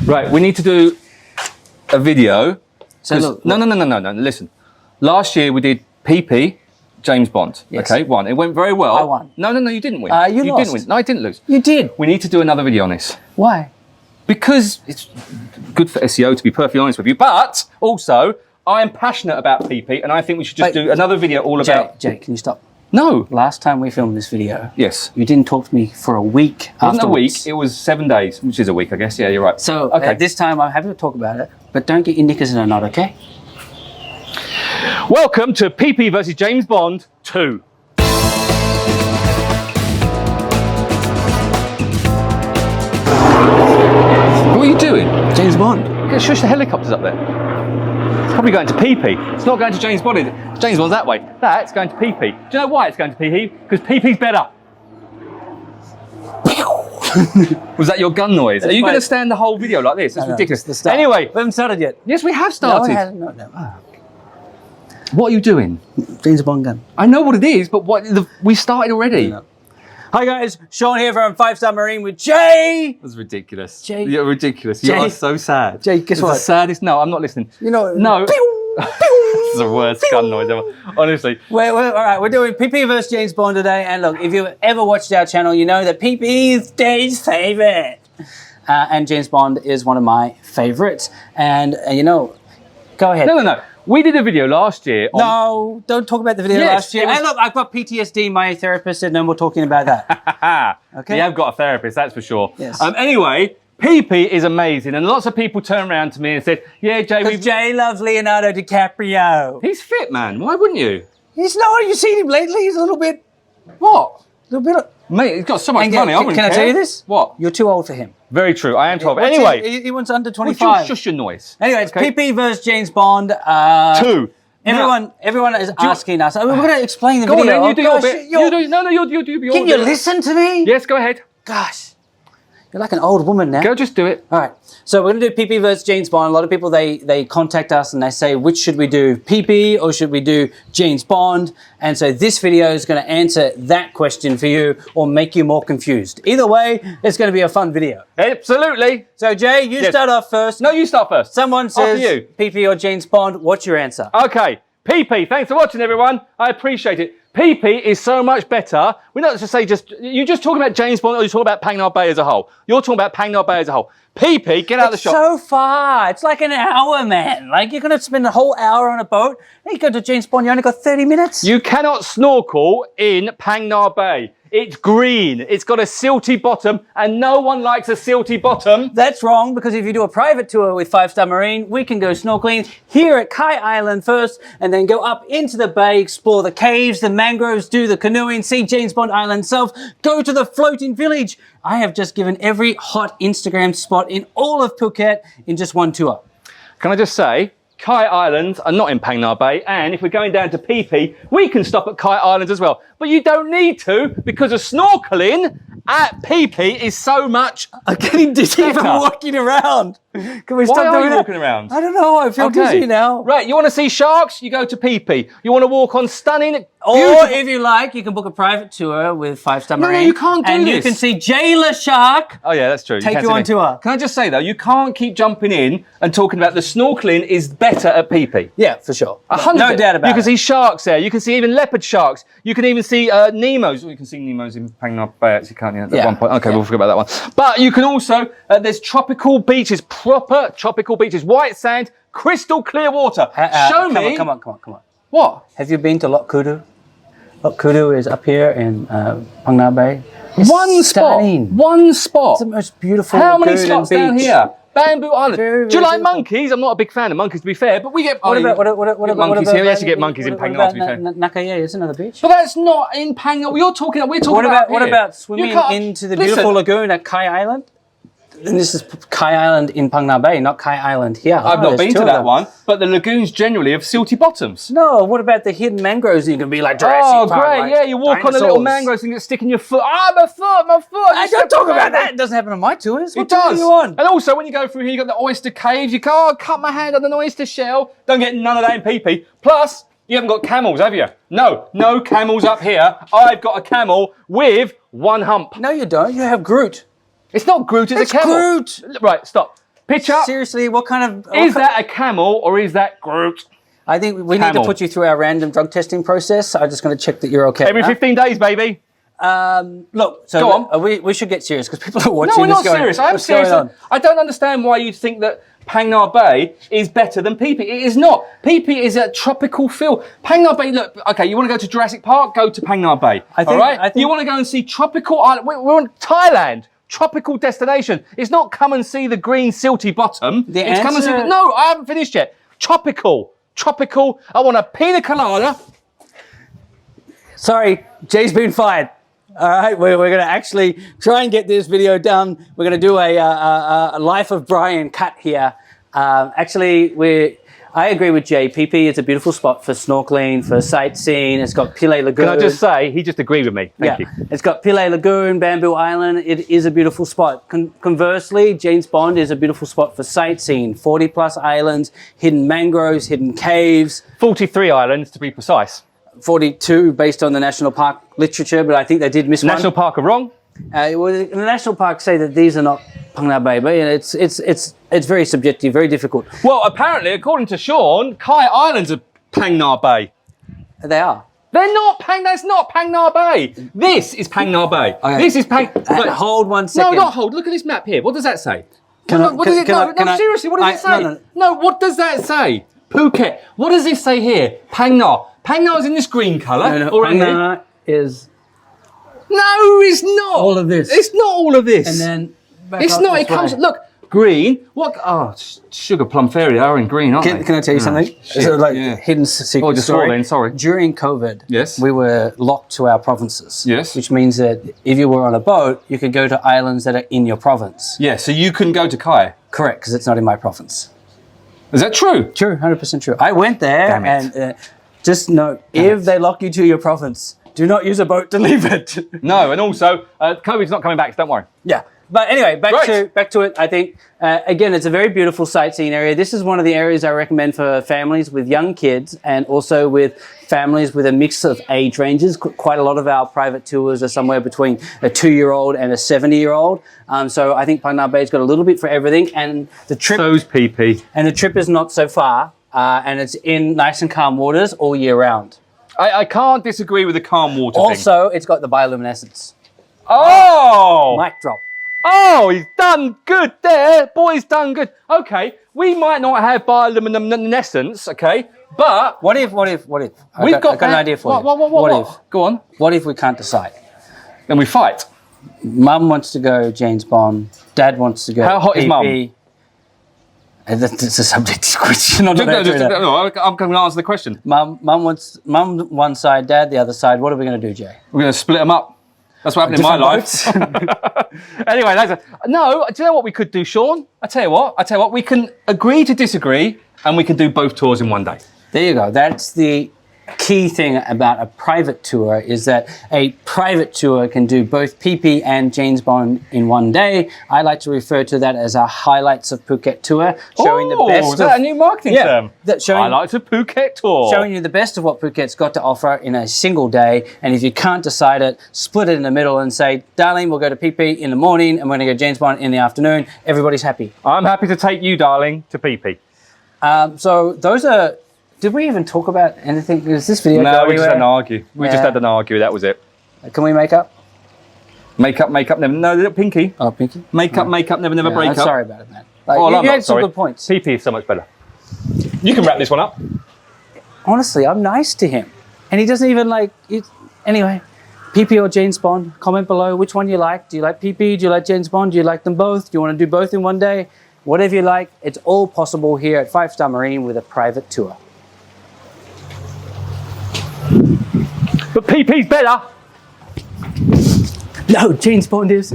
Right, we need to do a video. So look, no, listen. Last year we did Phi Phi, James Bond. Yes. Okay, won. It went very well. I won. No, you didn't win. You lost. Didn't win. No, I didn't lose. You did. We need to do another video on this. Why? Because it's good for SEO, to be perfectly honest with you. But also, I am passionate about Phi Phi, and I think we should just do another video all about... Jay, can you stop? No. Last time we filmed this video, yes, you didn't talk to me for a week. It wasn't a week, it was 7 days, which is a week, I guess. Yeah, you're right. So this time I'm happy to talk about it, but don't get your knickers in a knot, okay? Welcome to Phi Phi versus James Bond 2. What are you doing? James Bond. Shush the helicopters up there. It's probably going to Phi Phi. It's not going to James Bond, is it? James Bond's that way. That's going to Phi Phi. Do you know why it's going to Phi Phi? Because Phi Phi's better. Was that your gun noise? Are you going to stand the whole video like this? That's ridiculous. We Anyway. haven't started yet. Yes, we have started. No. What are you doing? James Bond gun. I know what it is, but we started already. No. Hi guys, Sean here from 5 Star Marine with Jay. That's ridiculous. Jay. You're ridiculous. Jay. You are so sad. Jay, guess what? The saddest. No, I'm not listening. You know. No. This is the worst gun noise ever. Honestly. All right, we're doing Phi Phi versus James Bond today. And look, if you've ever watched our channel, you know that Phi Phi is Jay's favourite. And James Bond is one of my favourites. And you know, go ahead. No. We did a video last year. No, don't talk about the video last year. And look, I've got PTSD. My therapist said no more talking about that. Okay. You have got a therapist, that's for sure. Yes. Anyway, Phi Phi is amazing, and lots of people turned around to me and said, "Yeah, Jay, Jay loves Leonardo DiCaprio. He's fit, man. Why wouldn't you? He's not. You seen him lately? He's a little bit. What? A little bit. Mate, he's got so much money. I wouldn't Can I care. tell you this? What? You're too old for him. Very true. I am 12. What's Anyway, he wants under 25. Shush your noise. Anyway, it's Phi Phi versus James Bond. 2. Everyone is asking us. I mean, we're going to explain the Go video. on then, you do your gosh, bit. You do your Can you listen to me? Yes, go ahead. Gosh, you're like an old woman now. Go, just do it. All right. So we're going to do Phi Phi versus James Bond. A lot of people, they contact us and they say, which should we do, Phi Phi or should we do James Bond? And so this video is going to answer that question for you or make you more confused. Either way, it's going to be a fun video. Absolutely. So Jay, you start off first. No, you start first. Someone says Phi Phi or James Bond. What's your answer? Okay. Phi Phi. Thanks for watching, everyone. I appreciate it. Phi Phi is so much better. We're not just say you're just talking about James Bond or you're talking about Phang Nga Bay as a whole. You're talking about Phang Nga Bay as a whole. Phi Phi, get out of the shop. So far. It's like an hour, man. Like you're going to spend a whole hour on a boat. Then you go to James Bond, you only got 30 minutes. You cannot snorkel in Phang Nga Bay. It's green. It's got a silty bottom, and no one likes a silty bottom. That's wrong, because if you do a private tour with 5 Star Marine, we can go snorkeling here at Kai Island first, and then go up into the bay, explore the caves, the mangroves, do the canoeing, see James Bond Island itself, go to the floating village. I have just given every hot Instagram spot in all of Phuket in just one tour. Can I just say, Kai Islands are not in Phang Nga Bay, and if we're going down to Phi Phi, we can stop at Kai Islands as well. But you don't need to, because of snorkeling at Phi Phi is so much I'm getting dizzy from walking around. Can we stop doing that? Why are you walking around? I don't know. I feel dizzy now. Right, you want to see sharks? You go to Phi Phi. You want to walk on stunning... Or if you like, you can book a private tour with 5 Star Marine. No, you can't do and this. you can see Jailer Shark. Oh yeah, that's true. Take you on tour. Can I just say though, you can't keep jumping in and talking about the snorkeling is better at Phi Phi. Yeah, for sure. 100%. No doubt about it. You can see sharks there. You can see even leopard sharks. You can even see Nemos. Oh, you can see Nemos in Phang Nga Bay actually, can't you? At one point. Okay, we'll forget about that one. But you can also, there's tropical beaches, proper tropical beaches, white sand, crystal clear water. Show me. Come on. What? Have you been to Lok Kudu? Lok Kudu is up here in Phang Nga Bay. One spot. It's the most beautiful How many spots down here? Bamboo Island. Very, Do you like beautiful. monkeys? I'm not a big fan of monkeys, to be fair, but we get What about monkeys here. We actually get monkeys in Phang Nga, to be fair. Nakaye is another beach. But that's not in Phang Nga. We're talking What about swimming into the beautiful lagoon at Kai Island? And this is Kai Island in Phang Nga Bay, not Kai Island here. I've not been to that one, but the lagoons generally have silty bottoms. No, what about the hidden mangroves? You can be like Jurassic Park, great, like yeah, you walk on a little mangrove and you stick in your foot. My foot. I don't talk about that. It doesn't happen on my tours. What It does. tour are you on? And also, when you go through here, you've got the oyster caves. You can't cut my hand on an oyster shell. Don't get none of that in Phi Phi. Plus, you haven't got camels, have you? No camels up here. I've got a camel with one hump. No, you don't. You have Groot. It's not Groot, it's a camel. Groot. Right, stop. Pitch up. Seriously, what kind of... Is that a camel or is that Groot? I think we need to Camel. put you through our random drug testing process. I'm just going to check that you're okay. Every 15 days, baby. Look, so Go on. We should get serious because people are watching. No, we're not this going, serious. I'm "What's serious. going on?" I don't understand why you think that Phang Nga Bay is better than Phi Phi. It is not. Phi Phi is a tropical feel. Phang Nga Bay, look, okay, you want to go to Jurassic Park? Go to Phang Nga Bay. All right? You want to go and see tropical island? We're in Thailand. Tropical destination. It's not come and see the green silty bottom. It's come and see the... No, I haven't finished yet. Tropical. Tropical. I want a pina colada. Sorry, Jay's been fired. All right, we're going to actually try and get this video done. We're going to do a Life of Brian cut here. I agree with Jay. Phi Phi is a beautiful spot for snorkeling, for sightseeing. It's got Pile Lagoon. Can I just say, he just agreed with me. Thank you. It's got Pile Lagoon, Bamboo Island. It is a beautiful spot. Conversely, James Bond is a beautiful spot for sightseeing. 40 plus islands, hidden mangroves, hidden caves. 43 islands to be precise. 42 based on the national park literature, but I think they did miss National one. Park are wrong. Well, the national parks say that these are not Phang Nga Bay, but it's very subjective, very difficult. Well, apparently, according to Sean, Kai Islands are Phang Nga Bay. They are. They're not that's not Phang Nga Bay. This is Phang Nga Bay. Okay. This is Phang... Hold 1 second. No, not hold. Look at this map here. What does that say? Seriously, what does it say? No, what does that say? Phuket. What does this say here? Phang Nga. Phang Nga is in this green colour. No, or in Phang Nga is... No, it's not. All of this. It's not all of this. And then... It's not. It comes... Look, green. What? Oh, Sugar Plum Fairy are in green, aren't they? Can I tell you something? Shit, Hidden secret Oh, just story. fall in, sorry. During COVID, Yes. we were locked to our provinces. Yes. Which means that if you were on a boat, you could go to islands that are in your province. Yeah, so you couldn't go to Kai. Correct, because it's not in my province. Is that true? True, 100% true. I went there Damn it. and just note, if they lock you to your province, do not use a boat to leave it. No, and also, COVID's not coming back, so don't worry. Yeah. But anyway, back to it. I think, again, it's a very beautiful sightseeing area. This is one of the areas I recommend for families with young kids and also with families with a mix of age ranges. Quite a lot of our private tours are somewhere between a 2-year-old and a 70-year-old. So I think Phang Nga Bay's got a little bit for everything. And the trip... So's Phi Phi. And the trip is not so far. And it's in nice and calm waters all year round. I can't disagree with the calm water thing. Also, it's got the bioluminescence. Oh! Mic drop. Oh, he's done good there. Boy's done good. Okay, we might not have bioluminescence, okay, but... What if? I've got an idea for you. What if? Go on. What if we can't decide? Then we fight. Mum wants to go James Bond. Dad wants to go How hot is Phi Mum? Phi. That's a subjective question. I'm I'm going to answer the question. Mum wants one side, Dad the other side. What are we going to do, Jay? We're going to split them up. That's what happened in my life. Anyway, no, do you know what we could do, Sean? I tell you what, we can agree to disagree and we can do both tours in one day. There you go. That's the key thing about a private tour, is that a private tour can do both Phi Phi and James Bond in one day. I like to refer to that as a highlights of Phuket tour, showing the best is that a new marketing term? Highlights of Phuket tour. Showing you the best of what Phuket's got to offer in a single day. And if you can't decide it, split it in the middle and say, darling, we'll go to Phi Phi in the morning and we're going to go James Bond in the afternoon. Everybody's happy. I'm happy to take you, darling, to Phi Phi. So those are... Did we even talk about anything? Is this video? No, we just had an argue. We just had an argue. That was it. Can we make up? Make up, never. No, little pinky. Oh, pinky. Make up, never break up. Sorry about it, man. You had some good points. Phi Phi is so much better. You can wrap this one up. Honestly, I'm nice to him, and he doesn't even like it. Anyway, Phi Phi or James Bond? Comment below which one you like. Do you like Phi Phi? Do you like James Bond? Do you like them both? Do you want to do both in one day? Whatever you like, it's all possible here at 5 Star Marine with a private tour. But Phi Phi's better. No, James Bond is.